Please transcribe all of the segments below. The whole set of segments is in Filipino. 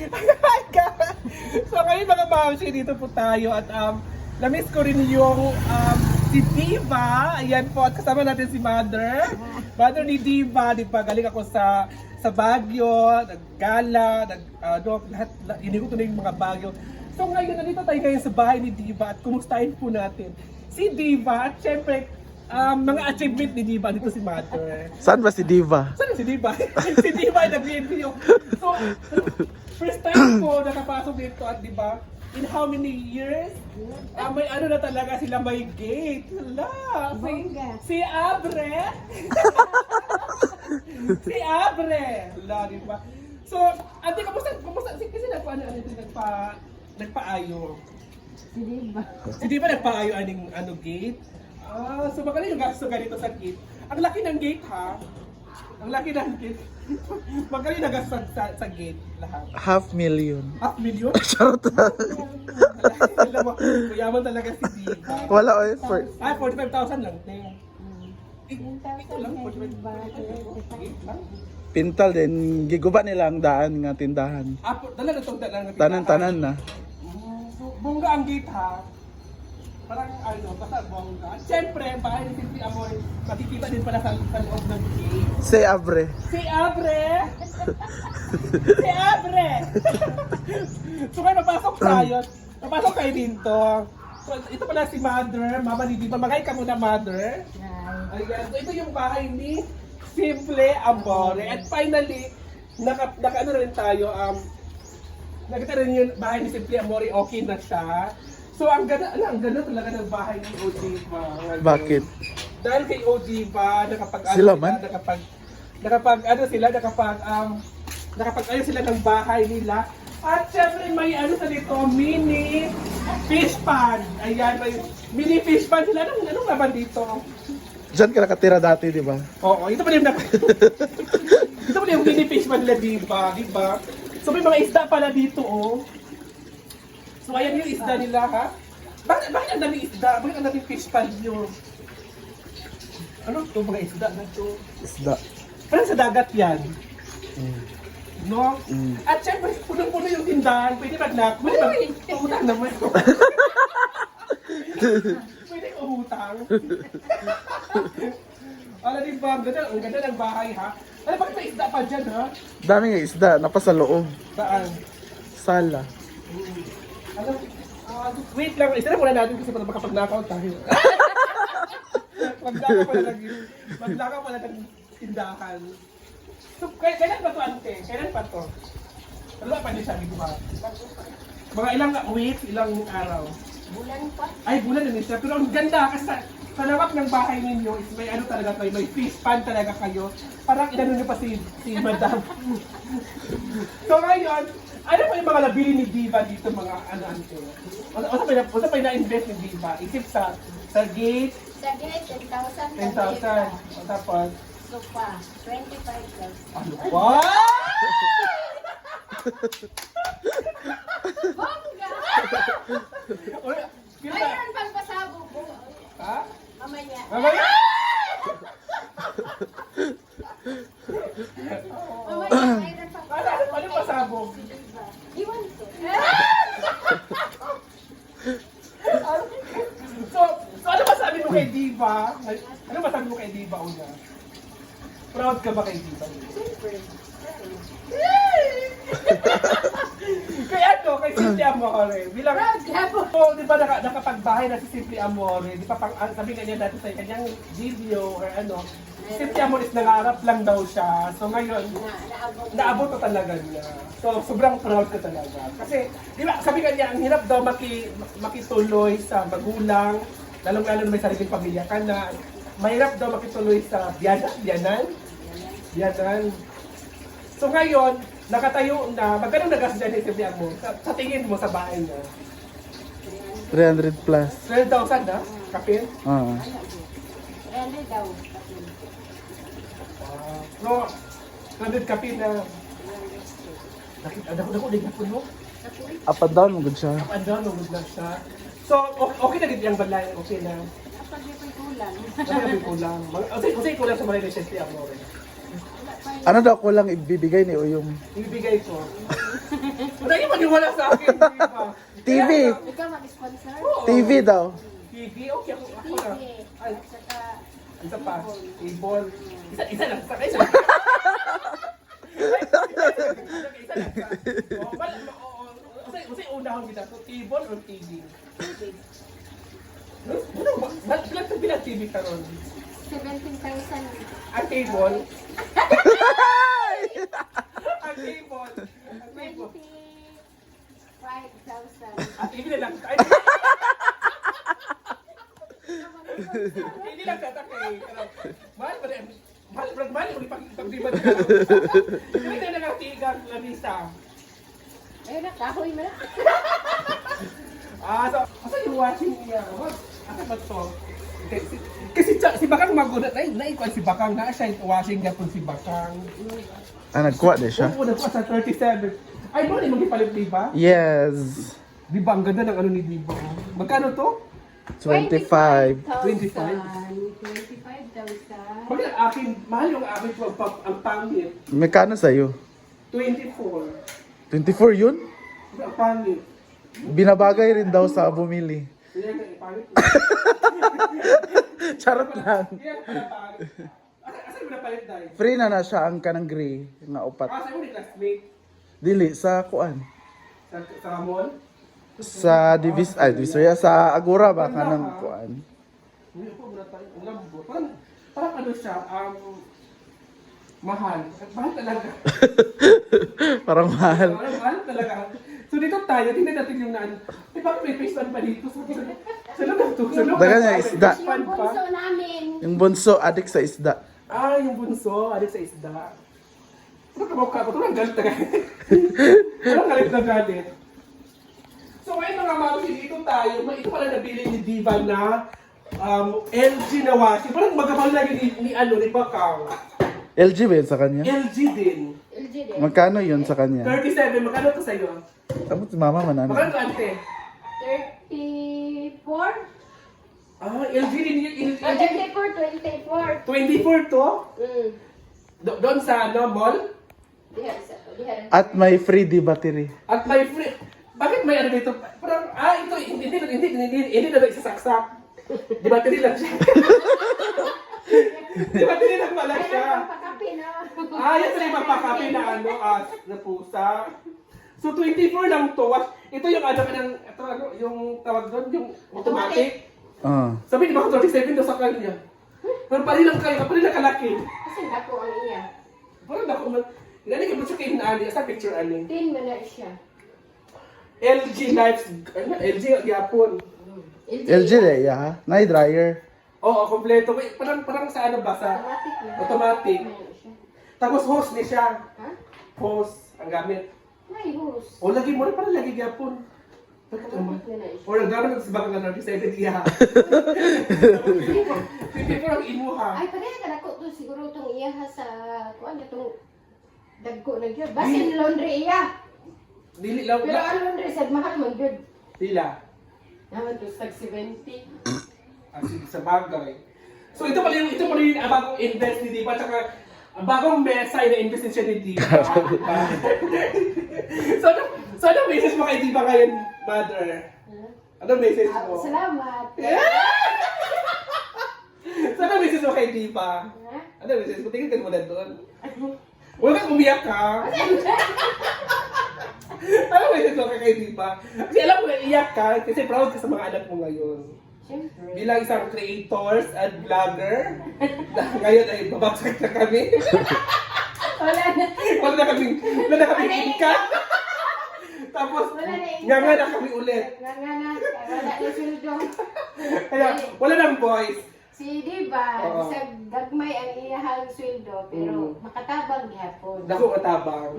Hi guys! So ngayon mga mamsi, dito po tayo at na-miss ko rin yung si Diva. Ayan po, at kasama natin si Mother. Mother ni Diva, di ba? Galing ako sa Baguio, naggala, lahat, hindi ko tuloy yung mga Baguio. So ngayon, nandito tayo ngayon sa bahay ni Diva at kumustahin po natin si Diva at syempre, mga achievement ni Diva, dito si Mother. Saan ba si Diva? Saan si Diva? Si Diva ay nag-video. So, first time ko nakapasok dito at Diba, in how many years? May ano na talaga sila, may gate. Hala, si Abre. Si Abre. Hala, Diba? So, ate, kamusta? Kasi nagpaayo. Si Diva nagpaayo aning ano gate. So magaling yung gasto ganito sa gate. Ang laki ng gate ha. Ang laki ng gate. Magaling na gasto sa gate lahat. 500,000. 500,000? Charot. Alam mo, kuyaman talaga si Diva. Wala oy. 45,000 lang. Ito lang, 45,000. Pintal din. Giguba nila ang daan nga tindahan. Dala na itong dala ng Tanan-tanan na. Bongga ang gate ha. Parang ano, basta bongga. Siyempre, bahay ni Simply Amoy, makikita din pala sa loob ng gate. Si Abre. Si Abre! Si Abre! So kayo, napasok tayo. Napasok kayo dito. So, ito pala si Mother, Mama ni Diva. Magay ka muna, Mother. Ayan. So ito yung bahay ni Simple Amore. At finally, naka rin tayo, nakita rin yung bahay ni Simple Amore, okay na siya. So ang ganda talaga ng bahay ni Odiva. Bakit? Dahil kay Odiva, nakapag Sila man? nakapag sila ng bahay nila. At syempre may ano sa dito, mini fish pan. Ayan, may mini fish pan sila. Anong laban dito? Diyan ka nakatira dati, di ba? Oo, ito pa rin ito pa rin yung mini fish pan nila, diba? So may mga isda pala dito, oh. So ayan yung isda nila, ha? Bakit ang daming isda? Bakit ang daming fish pan nyo? Ano to mga isda na to? Isda. Parang sa dagat yan. No? Mm. At syempre, punong-puno yung tindahan. Pwede mag-knock. Pwede umutang naman. Pwede umutang. Alam din ba, ang ganda ng bahay, ha? Ano, bakit may isda pa dyan, ha? Daming isda. Napasa loob. Saan? Sala. Ano? Wait lang, isa na muna natin kasi para makapag-knockout tayo. Maglakaw pala ng tindahan. So, kailan ba ito, ante? Kailan pa ito? Ano ba din sabi ko ba? Mga ilang weeks, ilang araw? Bulan pa. Ay, bulan na siya. Pero ang ganda kasi sa lawak ng bahay ninyo is may ano talaga kayo, may fish pan talaga kayo. Parang inano nyo pa si Madam. So ngayon, ano pa yung mga nabili ni Diva dito mga ano-ano? Wala pa yung na-invest ni Diva? Isip sa gate, Sa gate, 10,000. 10,000. O tapos, Sopa, 25,000. ano ba? Bongga! Mayroon pang pasabog po. Ha? Mamaya. Mamaya! Mamaya, mayroon pang Ano pasabog? Iwan ko. So ano masabi mo kay Diva? Ano masabi mo kay Diva una? Proud ka ba kay Diva? Siyempre. Kay ano? Kay Simply Amore. Bilang, Proud ka po. so, di ba nakapagbahay na si Simply Amore? Di ba sabi nga niya dati sa kanyang video or ano, Simply Amore is nangarap lang daw siya. So ngayon, naabot ko talaga niya. So sobrang proud ko talaga. Kasi, di ba, sabi nga niya, ang hirap daw makituloy sa magulang, lalong-lalo na may sariling pamilya ka na. Mahirap daw makituloy sa biyanan. So ngayon, nakatayo na, magkano nagastos dyan si mo? Sa tingin mo sa bahay niya? 300 plus. 12,000 na? Kapil? Oo. Rende daw. No, 100 kapil na. Nakita ko din na puno. Up and down mo good siya. Up and down, good na siya. So, okay na din yung balay, okay na. Kapag di ko'y kulang. Kasi may kulang. Kasi kulang sa mga recently ako rin. Wala pa Ano daw ko lang ibibigay ni Uyong? Ibibigay ko. Wala yung maniwala sa akin, di ba? TV! Ikaw mag-sponsor? Oo. TV daw. TV, okay, ako na. Sige. Ay, At saka, isa pa. Table. Isa lang. Isa lang. Isa lang. Oh, kasi unahon kita. So, table or TV? Bilang sa bilang TV ka ron. 17,000. Ang table. Ang table. Ang table. 25,000. At TV na lang. Ay, hindi lang tatakay. Mahal pa rin. Mahal yung pag-dibat ka. Hindi na nakatigang lamisa. Ayun na, kahoy mo na. So yung washing niya. Asa ba to? Kasi si Bakang magunat. Ay, naikuan si Bakang. Na siya yung washing niya po si Bakang. Ah, nagkuha din siya? Oo, nagkuha sa 37. Ay, mo rin magipalit, di ba? Yes. Di ba? Ang ganda ng ano ni Diba? Magkano to? 25. 25. 25,000. Bakit ang akin, mahal yung akin ang pangit. Magkano sa'yo? 24. 24 yun? Ang pangit. Binabagay rin daw sa bumili. Yan ang pangit. Charot lang. Yan ang pangit. Asan mo napalit dahil? Free na siya ang kanang gray nga upat. Sa'yo mo ni classmate? Dili sa kuan. Sa mall? Sa Divisoria sa Agora ba kanang kuan. Hindi po, wala tayo. Ang lambot. Parang ano siya, mahal. Mahal talaga. Parang mahal. Mahal talaga. So dito tayo, tingnan natin yung naan. Eh, bakit may face pa dito? Sa loob to. Sa loob. Dagan niya, isda. Yung bunso namin. Yung bunso adik sa isda. Yung bunso, adik sa isda. Ano ka mukha ko? Ito galit na galit. Ano galit na galit? So ngayon mga mami, dito tayo. Ito pala nabili ni Diva na LG na washing. Parang magkabal lagi ni Bakang. LG ba yun sa kanya? LG din. LG din. Magkano yun sa kanya? 37, magkano to sa'yo? Tapos si mama manano. Magkano to, ante? 34? LG din yun. Ah, LG 24, 24. 24 to? Doon sa mall? Diha. At may free di battery. At may free. Bakit may ano dito? Parang, ito, hindi na isasaksak. Di ba, tiri lang siya. Di ba, tiri lang pala siya. Pagpakapi na. Yan pala yung mapakapi na na pusa. So, 24 lang to. Ito yung yung tawag doon, yung automatic. Sabi, di ba, 37 daw sa kanya. Pero pari lang kalaki. Kasi ako ang iya. Parang ako man. Hindi ka ba siya kayo na sa picture ani? 10 mo na siya. LG Life, LG Yapon. LG de ya. Nay dryer. Oo, kompleto. Parang sa ano ba? Sa Automatic na. automatic. Meron siya. Tapos hose ni siya. Ha? Hose ang gamit. May hose. O lagi mo rin parang lagi Yapon. Automatic na na siya. O nagdamit sa bakang na 37 iya. Hindi ko ang imuha. Ay, pareha ka na ko to. Siguro itong iya ha sa, kuan itong dagko na yun. Basin laundry iya. Dili lang. Pero ang laundry sa mahal man yun. Dila. Naman to, tag 70. Sa bagay. So ito pala yung bagong invest ni Diva. Tsaka ang bagong mesa na invest siya ni Diva. So anong message mo kay Diva ngayon, mother? Anong message mo? Salamat. So anong message mo kay Diva? Ha? Anong message mo? Tingin ka mo na doon. Huwag kang umiyak ka. Anong message mo kay Diva? Kasi alam mo na iyak ka kasi proud ka sa mga anak mo ngayon. Siyempre. Bilang isang creators and vlogger, ngayon ay babagsak na kami. Wala na. Wala na kami ika. Tapos, Wala na ika. nga na kami ulit. Nga na. Wala na sweldo. Kaya, wala nang voice. Si Diva, Oo. sa gagmay ang iyahang sweldo, pero makatabang gihapon. Dako katabang.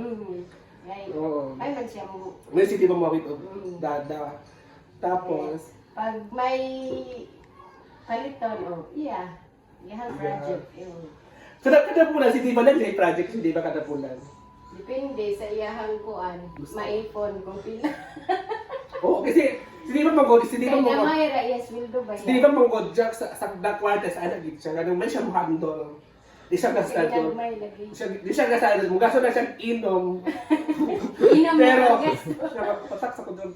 Ay, Oo. ay man siya mo. May city ba mawit o dada. Tapos, Pag may paliton, iya. Iyahang project. kadapulan si Diva lang may project si Diva kadapulan. Depende sa iyahang kuan, maipon kung pila. Oo, kasi si Diva manggod, si Diva Kaya manggod. gamay ra iya sweldo ba Si Diva manggod Jack sa kwarta sa anak gid siya. Ganun man siya mo handle. Di siya gasado. May lagi. Di siya gasado. Mung gaso na siyang inom. Inom Pero, na gas. patak sa ko doon.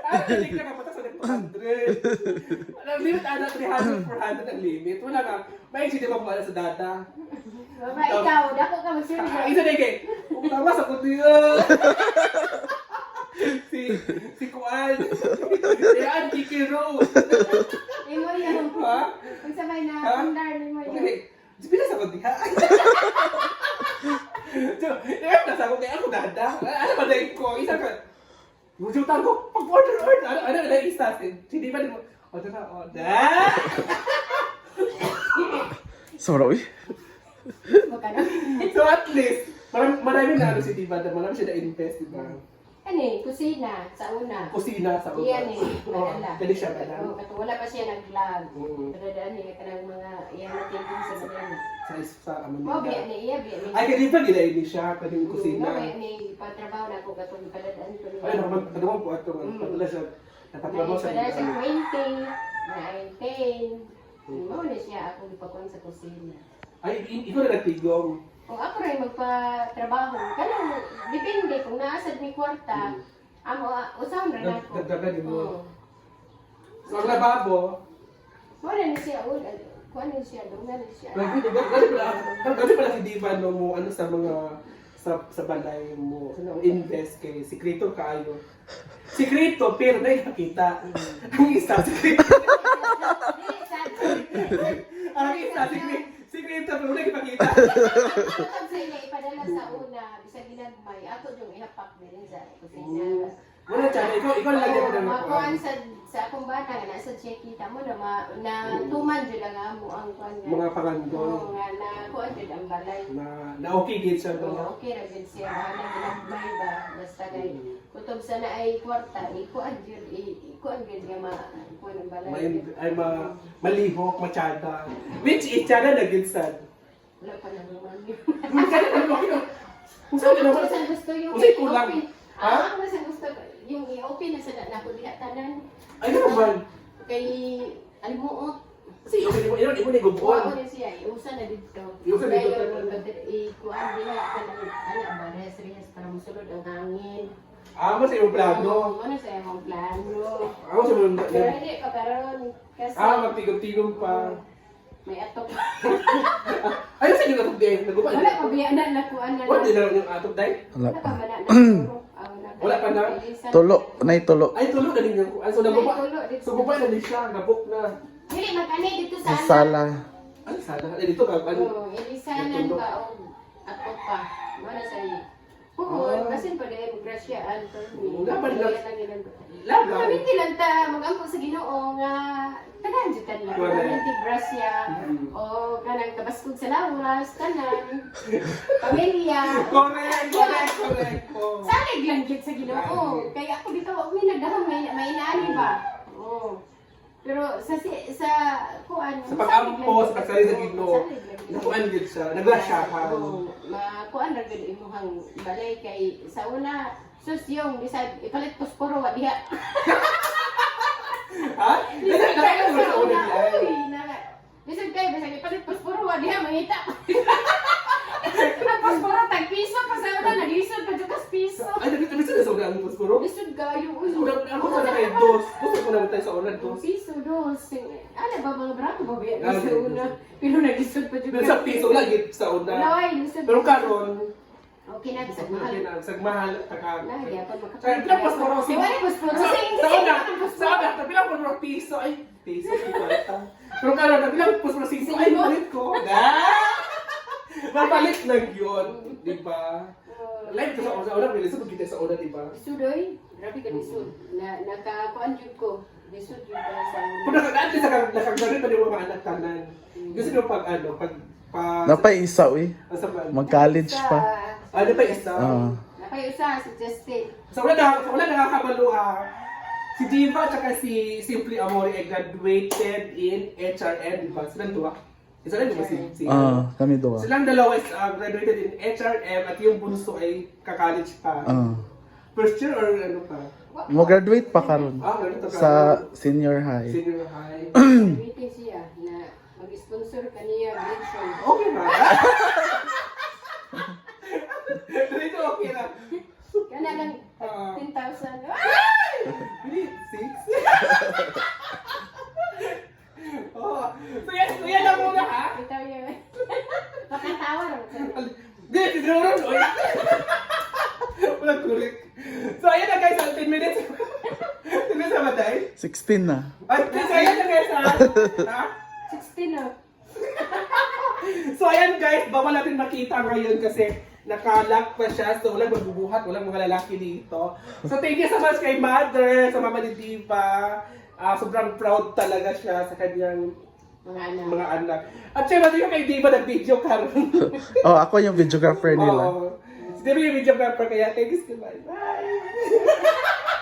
At hindi ka kapatak sa 200. Ang limit ana 300, 400 ang limit. Wala ka. May hindi mo wala sa data. Baba, ikaw, dako ka mag-survey. Isa na kay. Kung tama sa kundi. Si Kuan. Yan, Kiki Rose. Imo yun. Ha? Kung sabay na, Ha? kundar ni mo yun. Okay. Bila sa kundi ha. So, nasa ako kaya ako dada. Ano ba dahil ko? Isa ka. Yung jutan ko, pag-order. Ano na isa? Hindi ba mo? Order na, order. Sorry. Magkano? So at least, marami na ano si Diva, marami siya na-invest, di ba? Ano eh, kusina, sa una. Kusina sa una. Iyan eh, madala. Pwede siya madala. Oo, kato wala pa siya nag-vlog. Mm. Pero daan niya ka ng mga, iyan na tingin sa mga. Sa Mo, biya ni iya, biya ni. Ay, kaya Diva, nila siya, pwede yung kusina. Mo, biya ni, patrabaho na ako katong paladaan ko niya. Ay, naman po ato, patula siya, napatrabaho sa Padala siya Diva. 20, 19. Mo na siya ako ipakuan sa kusina. Ay, ikaw na nagtigong. Kung ako rin magpa-trabaho, kanang depende kung naasad ni kwarta, amo usahan rin ako. Dagdagan din mo. Oo. So, ang lababo, Wala ni siya, kuha ni siya, dungan ni siya. Gabi pala si Diva no mo ano sa mga sa balay mo ano invest kay sikreto kaayo. Sikreto pero na nakita. Ang isa sikreto. Ang isa sikreto pero na ipakita. Kapag sa ina ipadala sa una, bisa ginagmay, ako yung ihapak din sa kusina. Wala tiyan, ikaw lang din mo Makuhaan sa akong bata, nga nasa siya kita mo na tuman dyan lang mo ang kuhan nga. mga pangandol Oo nga, na kuhan dyan ang balay. na okay gid siya Oo, no. okay ra gid siya, ana ginagmay ba, basta kay kutob sana ay kwarta, ikuan gid nga kuhan ang balay. Malihok, matsada. Which itsada na gid sad. Wala pa na naman. Matsada na mo. Kung saan Ano naman sa gusto yung Usay kulang. i-open? Ha? Ano sa gusto yung i-open na sa ako diha tanan. ay naman. Kay alimuot. Kasi okay mo iron imo ni Kuha gubuan. ko na siya, iusa na dito. Iusa na dito, Kaya tanan. ikuan din na ano ba rehas para masulod ang hangin. Amo sa imong plano. Ano sa imong plano? Amo sa imong Pero hindi pa karon kasi magtigom-tigom pa. may atok. Ay sa inyo katong day naguban. Wala pa biya na nakuan na. Wala din na yung atop day. Wala Wala pa. pa ba na? Wala pa na? Tulo, nay tulo. Ay tulo na din yung ay so naguba. Ay, tulo, dito. So guba na din siya, gabok na. Dili magkani dito Sa sa sala. Ay sana ay dito ka ano. Oo, ilisanan ba o atok pa. Wala sa iyo. Oo, Ah. basin pa din grasyaan to. Laban lang. Laban. Laban. Kami lang ta magampo sa Ginoo nga tagaan jud tan lang. Correct. Kami grasya Mm. o kanang kabaskog sa lawas tanan. Pamilya. Correct po. Salig lang gid sa Ginoo. Kaya ako dito wa mi nagdahom may inaani ba. Oo. Pero sa kuan Sa pag-ampo, sa pagsali sa Ginoo. salig lang gid. Nakuan gid siya, nagrasyahan. Oo, makuan ra gid imuhang balay kay sa una sus yung bisag ipalit posporo wa diha. Ha? Bisag kayo Nakakita sa mo una. sa una Uy, bisag kayo bisag ipalit posporo wa diha mangita. Ang posporo tag piso pa sa una naglisod pa jud kas piso. Ay, nakita mo sa una ang puspuro? Lisod kayo uy. Ako sa na kay dos. Gusto ko naman tayo sa una dos. Piso dos. Ano ba mga brato ba biya sa una? Pero naglisod pa jud. Sa piso lagi sa una. Laway lisod. Pero karon, okay na sa mahal. sagmahal taka. Nah, ya pun Kaya bilang posporo Si wala posporo. Sa una, bilang posporo piso. Ay, piso, ikuwalta. Pero karon, bilang posporo piso. Ay, malit ko. Mapalit lang yun. Di ba? Live ko sa una, bilisod kita sa una, di ba? Sudoy, grabe ka lisod. Nakakuan jud ko. Lisod jud ka sa Kung nakagaante sa nakagalit pa yung mga anak tanan. Gusto nyo pag Napay isa, uy. Mag Mag-college pa. ano pa isa? Napay usa si Justin. Sa wala nakakabalo si Diva at si Simply Amore ay graduated in HRM, di ba? Silang dua. Isa lang di ba si Kami duwa. Silang dalawa is graduated in HRM at yung bunso ay ka-college pa. First year or ano pa? Mo graduate pa karon Ganito ka. sa senior high. Senior high. Meeting siya na mag-sponsor ka niya, Gretchen. Okay ba? Dito okay na. Kana lang, Ah. 10,000. Really? 6? Oh. So yan lang muna ha. Ikaw yun. Makatawa rin. Hindi, siguro no. Walang kulik. So ayan na guys, 10 minutes. 10 minutes na ba tayo? 16 na. Ay, so ayan na guys ha. Ha? 16 na. So ayan guys, bawal natin makita ngayon kasi nakalock pa siya. So walang magbubuhat, walang mga lalaki dito. So thank you so much kay Mother, sa mama ni Diva. Sobrang proud talaga siya sa kanyang Mga anak. mga anak. At syempre yung kay Diva nag-video karon. Oh, ako yung videographer nila. Oo. Si Diva yung videographer kaya thank you so much. Bye!